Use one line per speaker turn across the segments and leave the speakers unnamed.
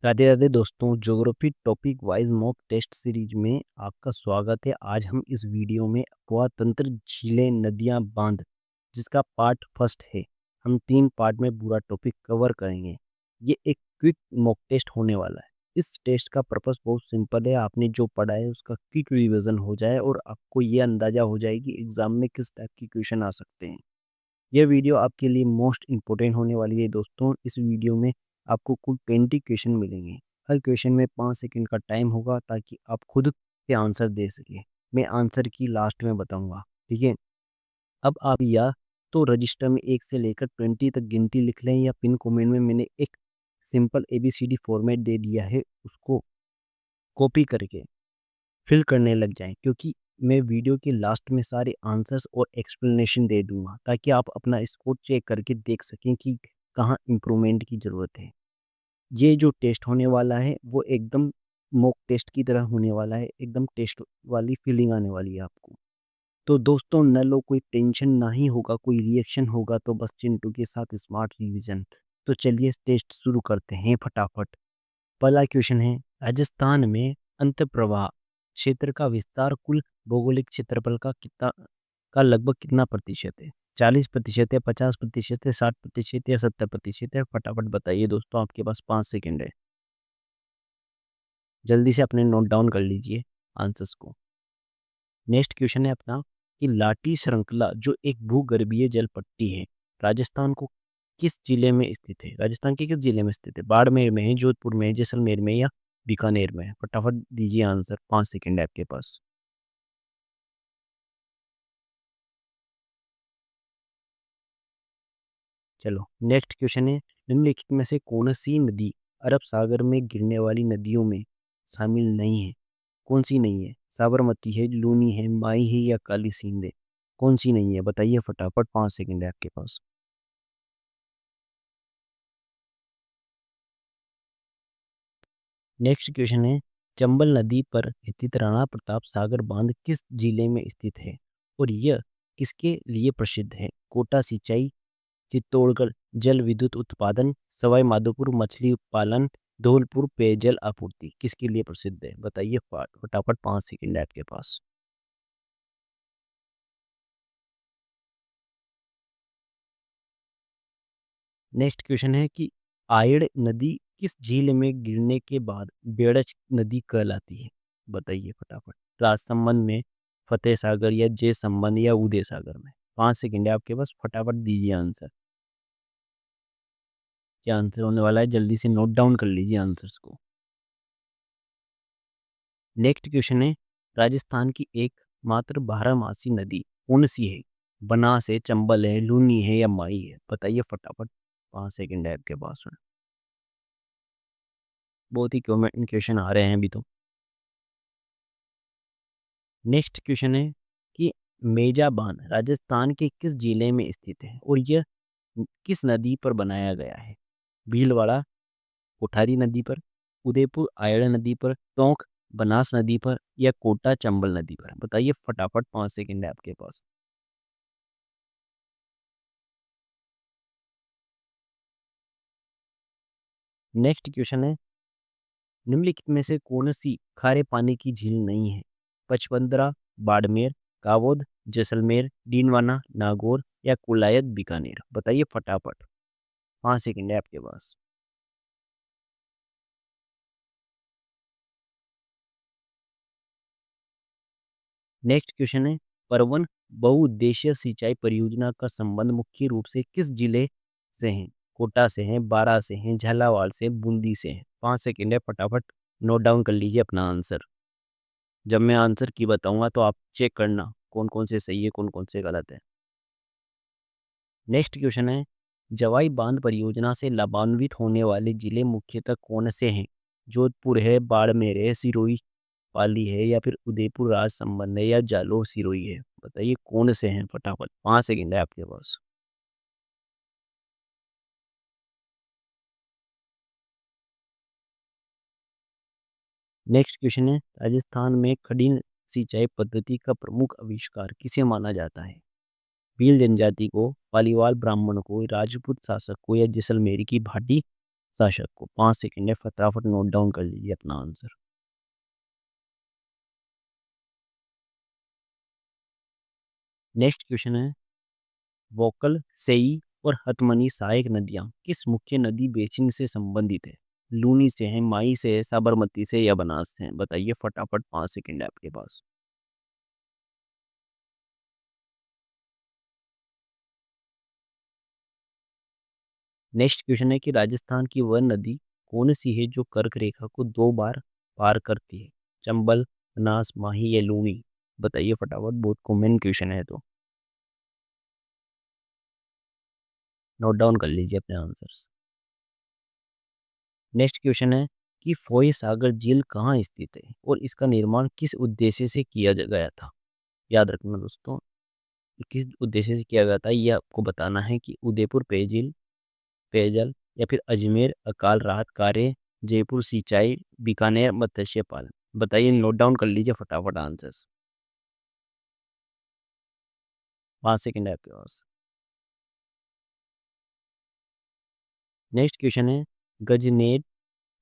राधे राधे दोस्तों, geography topic wise mock test series में आपका स्वागत है। आज हम इस वीडियो में अपवा तंत्र, झीलें, नदियां, बांध जिसका पार्ट फर्स्ट है। हम 3 पार्ट में पूरा टॉपिक कवर करेंगे। ये एक क्विक मॉक टेस्ट होने वाला है। इस टेस्ट का पर्पस बहुत सिंपल है, आपने जो पढ़ा है उसका क्विक रिवीजन हो जाए और आपको ये अंदाजा हो जाए कि एग्जाम में किस टाइप की क्वेश्चन आ सकते हैं। यह वीडियो आपके लिए मोस्ट इम्पोर्टेंट होने वाली है दोस्तों। इस वीडियो में आपको कुल 20 क्वेश्चन मिलेंगे। हर क्वेश्चन में 5 सेकंड का टाइम होगा ताकि आप खुद के आंसर दे सके। मैं आंसर की लास्ट में बताऊंगा, ठीक है। अब आप या तो रजिस्टर में 1 से लेकर 20 तक गिनती लिख लें, या पिन कमेंट में मैंने एक सिंपल ABCD फॉर्मेट दे दिया है, उसको कॉपी करके फिल करने लग जाएं, क्योंकि मैं वीडियो के लास्ट में सारे आंसर्स और एक्सप्लेनेशन दे दूंगा ताकि आप अपना स्कोर चेक करके देख सकें कि कहाँ इम्प्रूवमेंट की ज़रूरत है। ये जो टेस्ट होने वाला है वो एकदम मॉक टेस्ट की तरह होने वाला है, एकदम टेस्ट वाली फीलिंग आने वाली है आपको। तो दोस्तों न लो कोई टेंशन, ना ही होगा कोई रिएक्शन, होगा तो बस चिंटू के साथ स्मार्ट रिवीजन। तो चलिए टेस्ट शुरू करते हैं फटाफट। पहला क्वेश्चन है, राजस्थान में अंतःप्रवाह क्षेत्र का विस्तार कुल भौगोलिक क्षेत्रफल का लगभग कितना प्रतिशत है? 40% है, 50% है, 60% या 70% है? फटाफट बताइए दोस्तों, आपके पास 5 सेकंड है। जल्दी से अपने नोट डाउन कर लीजिए आंसर्स को। नेक्स्ट क्वेश्चन है अपना कि लाटी श्रृंखला जो एक भूगर्भीय जल पट्टी है, राजस्थान को किस जिले में स्थित है? राजस्थान के किस जिले में स्थित है? बाड़मेर में है, जोधपुर में है, जैसलमेर में या बीकानेर में है? फटाफट दीजिए आंसर, 5 सेकंड है आपके पास। चलो नेक्स्ट क्वेश्चन है, निम्नलिखित में से कौन सी नदी अरब सागर में गिरने वाली नदियों में शामिल नहीं है? कौन सी नहीं है? साबरमती है, लूनी है, माई है या काली सिंध है? कौन सी नहीं है बताइए फटाफट, 5 सेकंड है आपके पास। नेक्स्ट क्वेश्चन है, चंबल नदी पर स्थित राणा प्रताप सागर बांध किस जिले में स्थित है और यह किसके लिए प्रसिद्ध है? कोटा सिंचाई, चित्तौड़गढ़ जल विद्युत उत्पादन, सवाई माधोपुर मछली पालन, धौलपुर पेयजल आपूर्ति किसके लिए प्रसिद्ध है? बताइए फटाफट, 5 सेकंड है आपके पास। नेक्स्ट क्वेश्चन है कि आयड़ नदी किस झील में गिरने के बाद बेड़च नदी कहलाती है? बताइए फटाफट। राजसमंद में, फतेह सागर या जय संबंध या उदय सागर में? 5 सेकंड है आपके पास, फटाफट दीजिए आंसर। क्या आंसर होने वाला है? जल्दी से नोट डाउन कर लीजिए आंसर्स को। नेक्स्ट क्वेश्चन है, राजस्थान की एक मात्र बारहमासी नदी कौन सी है? बनास है, चंबल है, लूनी है या माई है? बताइए फटाफट, 5 सेकंड है आपके पास में। बहुत ही कमेंट क्वेश्चन आ रहे हैं अभी तो। नेक्स्ट क्वेश्चन है कि मेजा बांध राजस्थान के किस जिले में स्थित है और यह किस नदी पर बनाया गया है? भीलवाड़ा कोठारी नदी पर, उदयपुर आयड़ नदी पर, टोंक बनास नदी पर या कोटा चंबल नदी पर? बताइए फटाफट, 5 सेकंड है आपके पास। नेक्स्ट क्वेश्चन है, निम्नलिखित में से कौन सी खारे पानी की झील नहीं है? पचपंदरा, बाड़मेर, कावोद, जैसलमेर, डीनवाना, नागौर या कुलायत बीकानेर? बताइए फटाफट, 5 सेकंड है आपके पास। नेक्स्ट क्वेश्चन है, परवन बहुउद्देशीय सिंचाई परियोजना का संबंध मुख्य रूप से किस जिले से है? कोटा से है, बारा से है, झालावाड़ से, बूंदी से है? 5 सेकंड है, फटाफट नोट डाउन कर लीजिए अपना आंसर। जब मैं आंसर की बताऊंगा तो आप चेक करना कौन कौन से सही है, कौन कौन से गलत है। नेक्स्ट क्वेश्चन है, जवाई बांध परियोजना से लाभान्वित होने वाले जिले मुख्यतः कौन से हैं? जोधपुर है, बाड़मेर है, सिरोही पाली है या फिर उदयपुर राजसमंद है या जालोर सिरोही है? बताइए कौन से हैं फटाफट, 5 सेकंड है आपके पास। नेक्स्ट क्वेश्चन है, राजस्थान में खड़ी सिंचाई पद्धति का प्रमुख आविष्कार किसे माना जाता है? भील जनजाति को, पालीवाल ब्राह्मण को, राजपूत शासक को या जैसलमेर की भाटी शासक को। 5 सेकंड है, फटाफट नोट डाउन कर लीजिए अपना आंसर। नेक्स्ट क्वेश्चन है, वोकल, सेई और हथमनी सहायक नदियाँ किस मुख्य नदी बेसिन से संबंधित है? लूनी से है, माई से है, साबरमती से या बनास से है? बताइए फटाफट, 5 सेकंड है आपके पास। नेक्स्ट क्वेश्चन है कि राजस्थान की वह नदी कौन सी है जो कर्क रेखा को 2 बार पार करती है? चंबल, बनास, माही या लूनी? बताइए फटाफट, बहुत कॉमन क्वेश्चन है तो नोट डाउन कर लीजिए अपने आंसर्स। नेक्स्ट क्वेश्चन है कि फोय सागर झील कहाँ स्थित है और इसका निर्माण किस उद्देश्य से किया गया था? याद रखना दोस्तों, कि किस उद्देश्य से किया गया था ये आपको बताना है कि उदयपुर पेयझील, पेयजल या फिर अजमेर अकाल राहत कार्य, जयपुर सिंचाई, बीकानेर मत्स्य पालन? बताइए, नोट डाउन कर लीजिए फटाफट आंसर्स। 5 सेकंड है आपके पास। नेक्स्ट क्वेश्चन है, गजनेर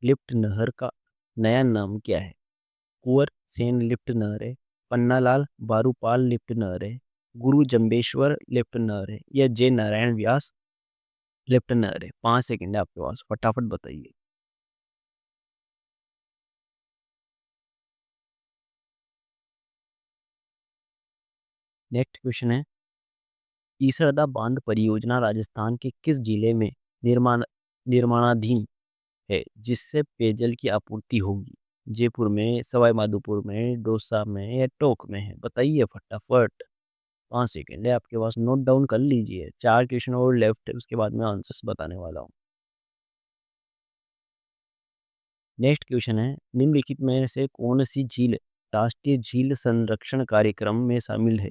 लिफ्ट नहर का नया नाम क्या है? कुंवर सेन लिफ्ट नहर है, पन्नालाल बारूपाल लिफ्ट नहर है, गुरु जम्बेश्वर लिफ्ट नहर है या जय नारायण व्यास लिफ्ट नहर है? 5 सेकंड है आपके पास, फटाफट बताइए। नेक्स्ट क्वेश्चन है, ईसरदा बांध परियोजना राजस्थान के किस जिले में निर्माणाधीन है जिससे पेयजल की आपूर्ति होगी? जयपुर में, सवाई माधोपुर में, दौसा में या टोंक में है? बताइए फटाफट, 5 सेकंड है आपके पास, नोट डाउन कर लीजिए। 4 क्वेश्चन और लेफ्ट है, उसके बाद मैं आंसर्स बताने वाला हूँ। नेक्स्ट क्वेश्चन है, निम्नलिखित में से कौन सी झील राष्ट्रीय झील संरक्षण कार्यक्रम में शामिल है?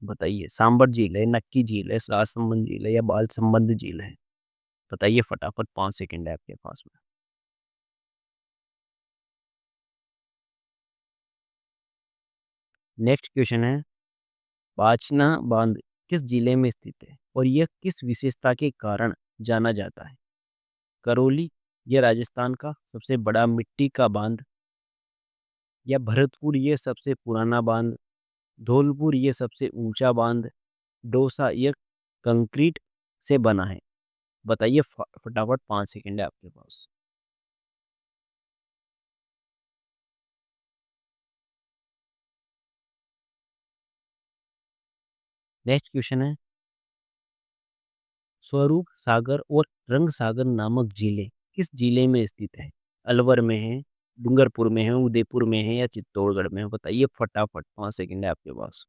बताइए, सांबर झील है, नक्की झील है, राजसमंद झील है या बाल संबंध झील है? बताइए फटाफट, 5 सेकंड है आपके पास में। नेक्स्ट क्वेश्चन है, पाचना बांध किस जिले में स्थित है और यह किस विशेषता के कारण जाना जाता है? करौली, यह राजस्थान का सबसे बड़ा मिट्टी का बांध, या भरतपुर ये सबसे पुराना बांध, धौलपुर ये सबसे ऊंचा बांध, डोसा ये कंक्रीट से बना है? बताइए फटाफट, 5 सेकंड है आपके पास। नेक्स्ट क्वेश्चन है, स्वरूप सागर और रंग सागर नामक झीलें किस जिले में स्थित है? अलवर में है, डूंगरपुर में है, उदयपुर में है या चित्तौड़गढ़ में है? बताइए फटाफट, 5 सेकंड है आपके पास।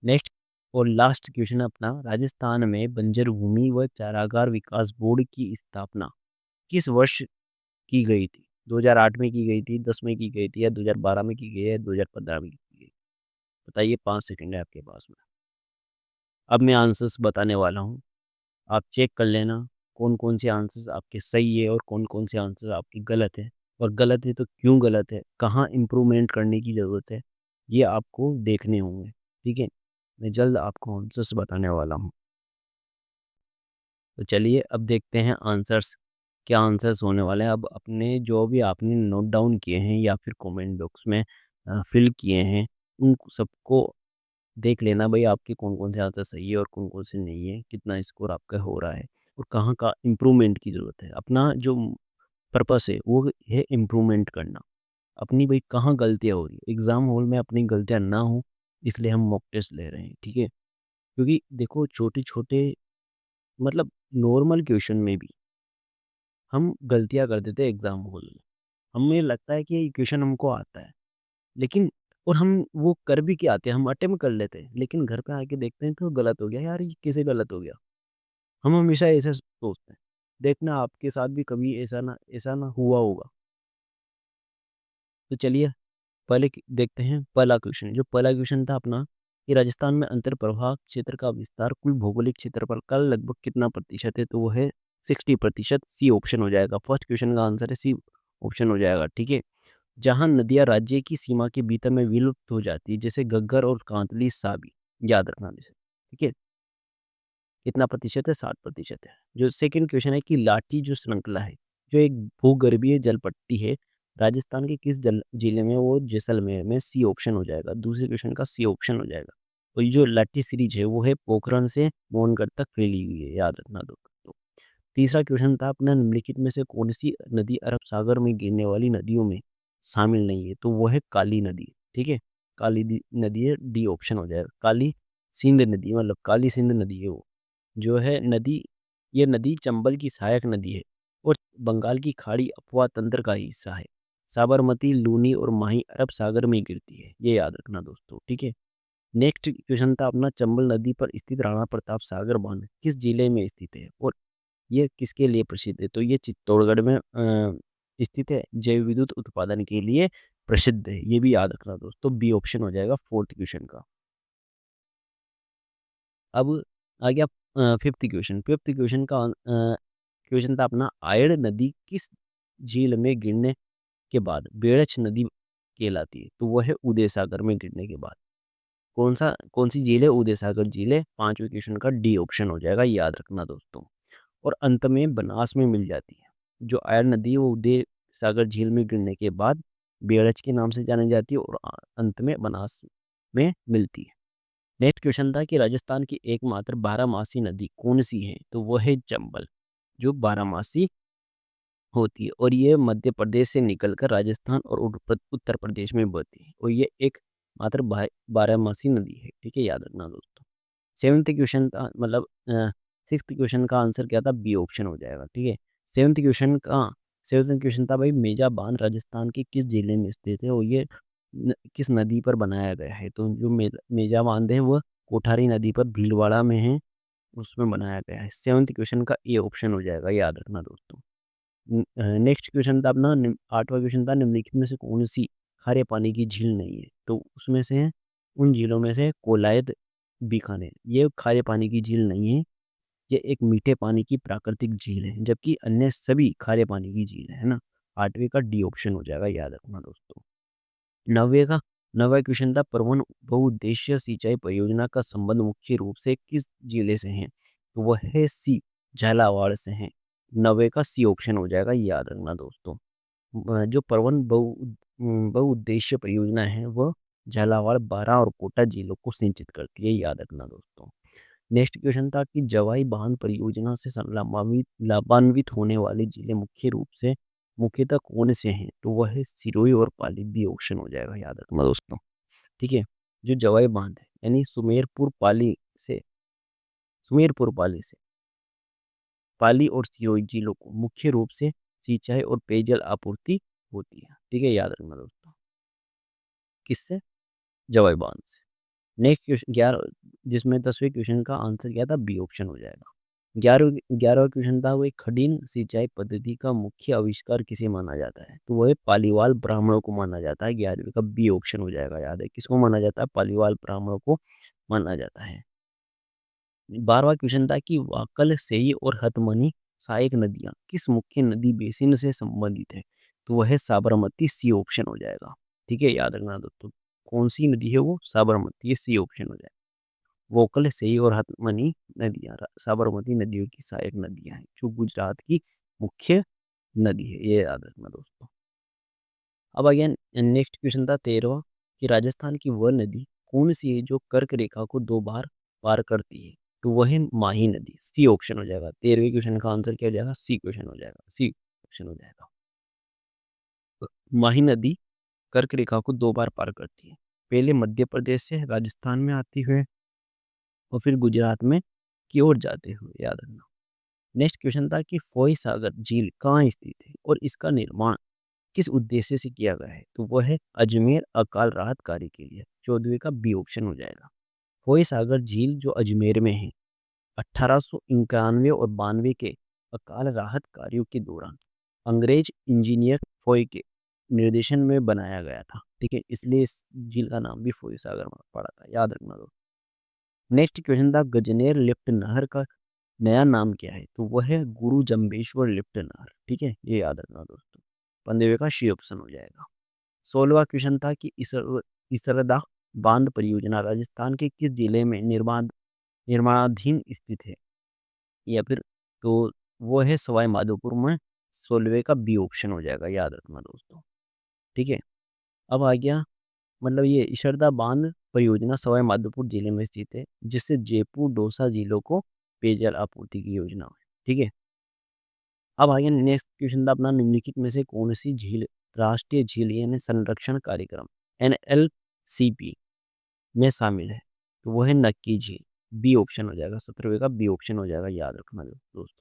नेक्स्ट और लास्ट क्वेश्चन अपना, राजस्थान में बंजर भूमि व चारागार विकास बोर्ड की स्थापना किस वर्ष की गई थी? 2008 में की गई थी, 10 में की गई थी या 2012 में की गई है, 2015 में की गई? बताइए, 5 सेकंड है आपके पास में। अब मैं आंसर्स बताने वाला हूँ, आप चेक कर लेना कौन कौन से आंसर्स आपके सही है और कौन कौन से आंसर आपके गलत है, और गलत है तो क्यों गलत है, कहाँ इम्प्रूवमेंट करने की ज़रूरत है, ये आपको देखने होंगे। ठीक है, मैं जल्द आपको आंसर्स बताने वाला हूँ। तो चलिए अब देखते हैं आंसर्स, क्या आंसर्स होने वाले हैं। अब अपने जो भी आपने नोट डाउन किए हैं या फिर कमेंट बॉक्स में फिल किए हैं, उन सबको देख लेना भाई, आपके कौन कौन से आंसर सही है और कौन कौन से नहीं है, कितना स्कोर आपका हो रहा है और कहाँ का इम्प्रूवमेंट की ज़रूरत है। अपना जो पर्पस है वो है इम्प्रूवमेंट करना, अपनी भाई कहाँ गलतियाँ हो रही है, एग्ज़ाम हॉल में अपनी गलतियाँ ना हो, इसलिए हम मॉक टेस्ट ले रहे हैं। ठीक है, क्योंकि देखो छोटे छोटे, मतलब नॉर्मल क्वेश्चन में भी हम गलतियाँ कर देते हैं एग्ज़ाम हॉल में। हमें लगता है कि ये क्वेश्चन हमको आता है, लेकिन और हम वो कर भी के आते हैं, हम अटेम्प्ट कर लेते हैं, लेकिन घर पे आके देखते हैं तो गलत हो गया, यार ये कैसे गलत हो गया? हम हमेशा ऐसे सोचते हैं। देखना आपके साथ भी कभी ऐसा ना हुआ होगा। तो चलिए पहले देखते हैं पहला क्वेश्चन। जो पहला क्वेश्चन था अपना, कि राजस्थान में अंतर प्रवाह क्षेत्र का विस्तार कुल भौगोलिक क्षेत्रफल का लगभग कितना प्रतिशत है? तो वो है 60%। सी ऑप्शन हो जाएगा, फर्स्ट क्वेश्चन का आंसर है सी ऑप्शन हो जाएगा। ठीक है, जहाँ नदियाँ राज्य की सीमा के भीतर में विलुप्त हो जाती है, जैसे घग्गर और कांतली साबी, याद रखना इसे, ठीक है। कितना प्रतिशत है? 60% है। जो सेकंड क्वेश्चन है कि लाठी जो श्रृंखला है, जो एक भूगर्भीय जल पट्टी है, राजस्थान के किस जल जिले में? वो जैसलमेर में, सी ऑप्शन हो जाएगा। दूसरे क्वेश्चन का सी ऑप्शन हो जाएगा। और ये जो लाठी सीरीज है वो है पोखरण से मोहनगढ़ तक फैली हुई है, याद रखना दोस्तों। तीसरा क्वेश्चन था अपना, निम्नलिखित में से कौन सी नदी अरब सागर में गिरने वाली नदियों में शामिल नहीं है? तो वो है काली नदी, ठीक है। नदी है, डी ऑप्शन हो जाएगा। काली सिंध नदी, मतलब काली सिंध नदी है वो जो है नदी। ये नदी चंबल की सहायक नदी है और बंगाल की खाड़ी अपवा तंत्र का ही हिस्सा है। साबरमती, लूनी और माही अरब सागर में गिरती है, ये याद रखना दोस्तों, ठीक है। नेक्स्ट क्वेश्चन था अपना, चंबल नदी पर स्थित राणा प्रताप सागर बांध किस जिले में स्थित है और ये किसके लिए प्रसिद्ध है? तो ये चित्तौड़गढ़ में स्थित है, जैव विद्युत उत्पादन के लिए प्रसिद्ध है, ये भी याद रखना दोस्तों। बी ऑप्शन हो जाएगा फोर्थ क्वेश्चन का। अब आ गया फिफ्थ क्वेश्चन। फिफ्थ क्वेश्चन का क्वेश्चन था अपना, आयड़ नदी किस झील में गिरने के बाद बेड़च नदी कहलाती है? तो वह है उदय सागर में गिरने के बाद। कौन सी झील है? उदय सागर झील है। पांचवें क्वेश्चन का डी ऑप्शन हो जाएगा, याद रखना दोस्तों। और अंत में बनास में मिल जाती है। जो आयड़ नदी है वो उदय सागर झील में गिरने के बाद बेड़च के नाम से जानी जाती है और अंत में बनास में मिलती है। नेक्स्ट क्वेश्चन था कि राजस्थान की एकमात्र बारहमासी नदी कौन सी है? तो वह है चंबल, जो बारहमासी होती है और ये मध्य प्रदेश से निकलकर राजस्थान और उत्तर प्रदेश में बहती है और ये एक मात्र बारहमासी नदी है, ठीक है, याद रखना दोस्तों। सेवन्थ क्वेश्चन था, मतलब सिक्स्थ क्वेश्चन का आंसर क्या था? बी ऑप्शन हो जाएगा, ठीक है। सेवन्थ क्वेश्चन था भाई, मेजा बांध राजस्थान के किस जिले में स्थित है और ये किस नदी पर बनाया गया है? तो जो मेजा बांध है वह कोठारी नदी पर भीलवाड़ा में है, उसमें बनाया गया है। सेवन्थ क्वेश्चन का ए ऑप्शन हो जाएगा, याद रखना दोस्तों। नेक्स्ट क्वेश्चन था अपना, आठवां क्वेश्चन था, निम्नलिखित में से कौन सी खारे पानी की झील नहीं है? तो उसमें से है, उन झीलों में से कोलायत बीकानेर, ये खारे पानी की झील नहीं है, ये एक मीठे पानी की प्राकृतिक झील है, जबकि अन्य सभी खारे पानी की झील है ना। आठवीं का डी ऑप्शन हो जाएगा, याद रखना दोस्तों। नौवे का नौवा क्वेश्चन था, प्रवन बहुउद्देश्य सिंचाई परियोजना का संबंध मुख्य रूप से किस जिले से है? तो वह है सी, झालावाड़ से है। नौवे का सी ऑप्शन हो जाएगा, याद रखना दोस्तों। जो प्रवन बहुउद्देश्य परियोजना है वह झालावाड़, बारां और कोटा जिलों को सिंचित करती है, याद रखना दोस्तों। नेक्स्ट क्वेश्चन था कि जवाई बांध परियोजना से लाभान्वित होने वाले जिले मुख्यतः कौन से हैं? तो वह है सिरोही और पाली, बी ऑप्शन हो जाएगा, याद रखना दोस्तों, ठीक है। जो जवाई बांध है यानी सुमेरपुर पाली से पाली और सिरोही जिलों को मुख्य रूप से सिंचाई और पेयजल आपूर्ति होती है, ठीक है, याद रखना दोस्तों। किससे? जवाई बांध से। नेक्स्ट क्वेश्चन 11, जिसमें 10वें क्वेश्चन का आंसर क्या था? बी ऑप्शन हो जाएगा। 11वां क्वेश्चन था, वो एक खडीन सिंचाई पद्धति का मुख्य आविष्कार किसे माना जाता है? तो वो है पालीवाल ब्राह्मणों को माना जाता है। 11वें का बी ऑप्शन हो जाएगा, याद है, किसको माना जाता है? पालीवाल ब्राह्मणों को माना जाता है। 12वां क्वेश्चन था कि वाकल, सेई और हथमनी सहायक नदियां किस मुख्य नदी बेसिन से संबंधित है? तो वह है साबरमती, सी ऑप्शन हो जाएगा, ठीक है, याद रखना दोस्तों। कौन सी नदी है वो? साबरमती, ये सी ऑप्शन हो जाएगा। वोकल, सही और हथमनी नदियां साबरमती नदियों की सहायक नदियां हैं, जो गुजरात की मुख्य नदी है, ये याद रखना दोस्तों। अब अगेन नेक्स्ट क्वेश्चन था 13वां कि राजस्थान की वह नदी कौन सी है जो कर्क रेखा को 2 बार पार करती है? तो वह है माही नदी, सी ऑप्शन हो जाएगा। 13वें क्वेश्चन का आंसर क्या हो जाएगा? सी क्वेश्चन हो जाएगा, सी ऑप्शन हो जाएगा। तो माही नदी कर्क रेखा को 2 बार पार करती है, पहले मध्य प्रदेश से राजस्थान में आती हुए और फिर गुजरात में की ओर जाते हुए, याद रखना। नेक्स्ट क्वेश्चन था कि फोई सागर झील कहाँ स्थित है और इसका निर्माण किस उद्देश्य से किया गया है? तो वह है अजमेर अकाल राहत कार्य के लिए, 14वें का बी ऑप्शन हो जाएगा। फोई सागर झील जो अजमेर में है, 1891 और 92 के अकाल राहत कार्यों के दौरान अंग्रेज इंजीनियर फोई के निर्देशन में बनाया गया था, ठीक है, इसलिए इस झील का नाम भी फोई सागर पड़ा था, याद रखना दोस्तों। नेक्स्ट क्वेश्चन था, गजनेर लिफ्ट नहर का नया नाम क्या है? तो वह है गुरु जम्बेश्वर लिफ्ट नहर, ठीक है, ये याद रखना दोस्तों। 15वें का शी ऑप्शन हो जाएगा। 16वां क्वेश्चन था कि इसरदा बांध परियोजना राजस्थान के किस जिले में निर्माणाधीन स्थित है? या फिर तो वो है सवाई माधोपुर में। 16वें का बी ऑप्शन हो जाएगा, याद रखना दोस्तों। ठीक है, अब आ गया, मतलब ये इशरदा बांध परियोजना सवाई माधोपुर जिले में स्थित है, जिससे जयपुर दौसा जिलों को पेयजल आपूर्ति की योजना है। ठीक है, अब आ गया नेक्स्ट क्वेश्चन था अपना, निम्नलिखित में से कौन सी झील राष्ट्रीय झील यानी संरक्षण कार्यक्रम NLCP में शामिल है? तो वो है नक्की झील। बी ऑप्शन हो जाएगा, 17वें का बी ऑप्शन हो जाएगा, याद रखना दोस्तों।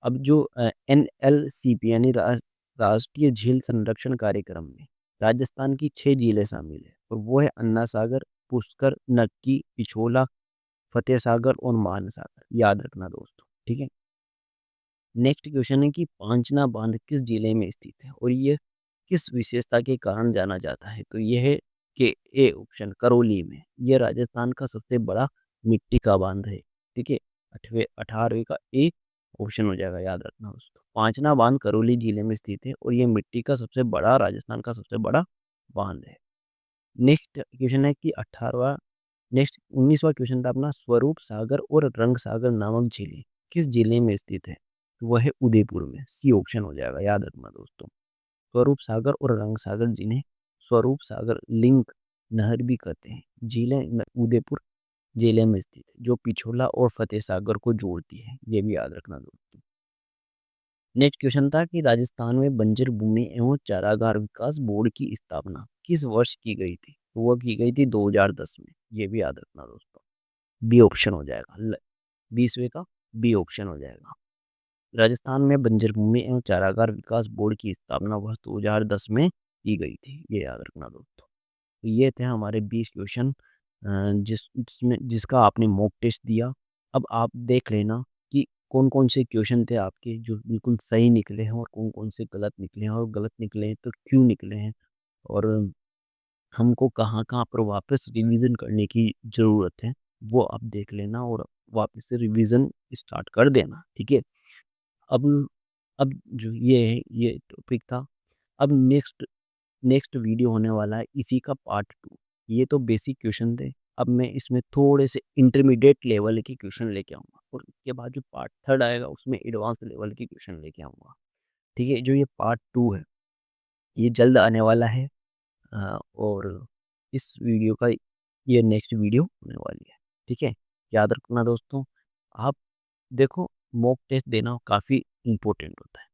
अब जो NLCP यानी राष्ट्रीय झील संरक्षण कार्यक्रम में राजस्थान की 6 झीलें शामिल है, और वो है अन्ना सागर, पुष्कर, नक्की, पिछोला, फतेह सागर और मान सागर, याद रखना दोस्तों। ठीक है, नेक्स्ट क्वेश्चन है कि पांचना बांध किस जिले में स्थित है और ये किस विशेषता के कारण जाना जाता है? तो ये है कि ए ऑप्शन करौली में। ये राजस्थान का सबसे बड़ा मिट्टी का बांध है। ठीक है, 18वें का ए ऑप्शन हो जाएगा, याद रखना दोस्तों। पांचना बांध करौली जिले में स्थित है और ये मिट्टी का सबसे बड़ा, राजस्थान का सबसे बड़ा बांध है। नेक्स्ट क्वेश्चन है कि 18वां नेक्स्ट 19वां क्वेश्चन था अपना, स्वरूप सागर और रंग सागर नामक झीलें किस जिले में स्थित है? तो वह है उदयपुर में। सी ऑप्शन हो जाएगा, याद रखना दोस्तों। स्वरूप सागर और रंग सागर, जिन्हें स्वरूप सागर लिंक नहर भी कहते हैं, झीलें उदयपुर जिले में स्थित है, जो पिछोला और फतेह सागर को जोड़ती है। ये भी याद रखना दोस्तों। नेक्स्ट क्वेश्चन था कि राजस्थान में बंजर भूमि एवं चारागाह विकास बोर्ड की स्थापना किस वर्ष की गई थी? तो वह की गई थी 2010 में। ये भी याद रखना दोस्तों। बी ऑप्शन हो जाएगा, 20वें का बी ऑप्शन हो जाएगा। राजस्थान में बंजर भूमि एवं चारागाह विकास बोर्ड की स्थापना वर्ष 2010 में की गई थी, ये याद रखना दोस्तों। तो ये थे हमारे 20 क्वेश्चन, जिसका आपने मॉक टेस्ट दिया। अब आप देख लेना कि कौन कौन से क्वेश्चन थे आपके जो बिल्कुल सही निकले हैं और कौन कौन से गलत निकले हैं, और गलत निकले हैं तो क्यों निकले हैं, और हमको कहाँ कहाँ पर वापस रिवीजन करने की ज़रूरत है, वो आप देख लेना और वापस से रिवीजन स्टार्ट कर देना। ठीक है, अब अब जो ये है, ये टॉपिक था। अब नेक्स्ट नेक्स्ट वीडियो होने वाला है इसी का पार्ट 2। ये तो बेसिक क्वेश्चन थे, अब मैं इसमें थोड़े से इंटरमीडिएट लेवल के क्वेश्चन लेके आऊँगा, और उसके बाद जो पार्ट 3 आएगा उसमें एडवांस लेवल के क्वेश्चन लेके आऊँगा। ठीक है, जो ये पार्ट 2 है ये जल्द आने वाला है, और इस वीडियो का ये नेक्स्ट वीडियो होने वाली है। ठीक है, याद रखना दोस्तों। आप देखो, मॉक टेस्ट देना काफ़ी इम्पोर्टेंट होता है,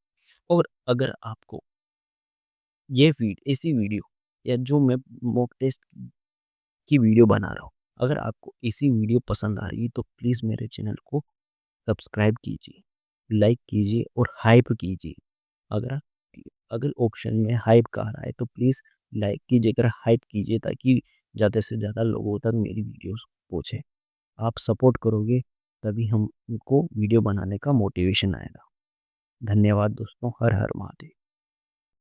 और अगर आपको ये ऐसी वीडियो, या जो मैं मॉक टेस्ट की वीडियो बना रहा हूँ, अगर आपको ऐसी वीडियो पसंद आ रही है तो प्लीज़ मेरे चैनल को सब्सक्राइब कीजिए, लाइक कीजिए और हाइप कीजिए। अगर अगर ऑप्शन में हाइप का आ रहा है तो प्लीज़ लाइक कीजिए, अगर हाइप कीजिए, ताकि ज़्यादा से ज़्यादा लोगों तक मेरी वीडियोस पहुँचे। आप सपोर्ट करोगे तभी हमको वीडियो बनाने का मोटिवेशन आएगा। धन्यवाद दोस्तों, हर हर महादेव।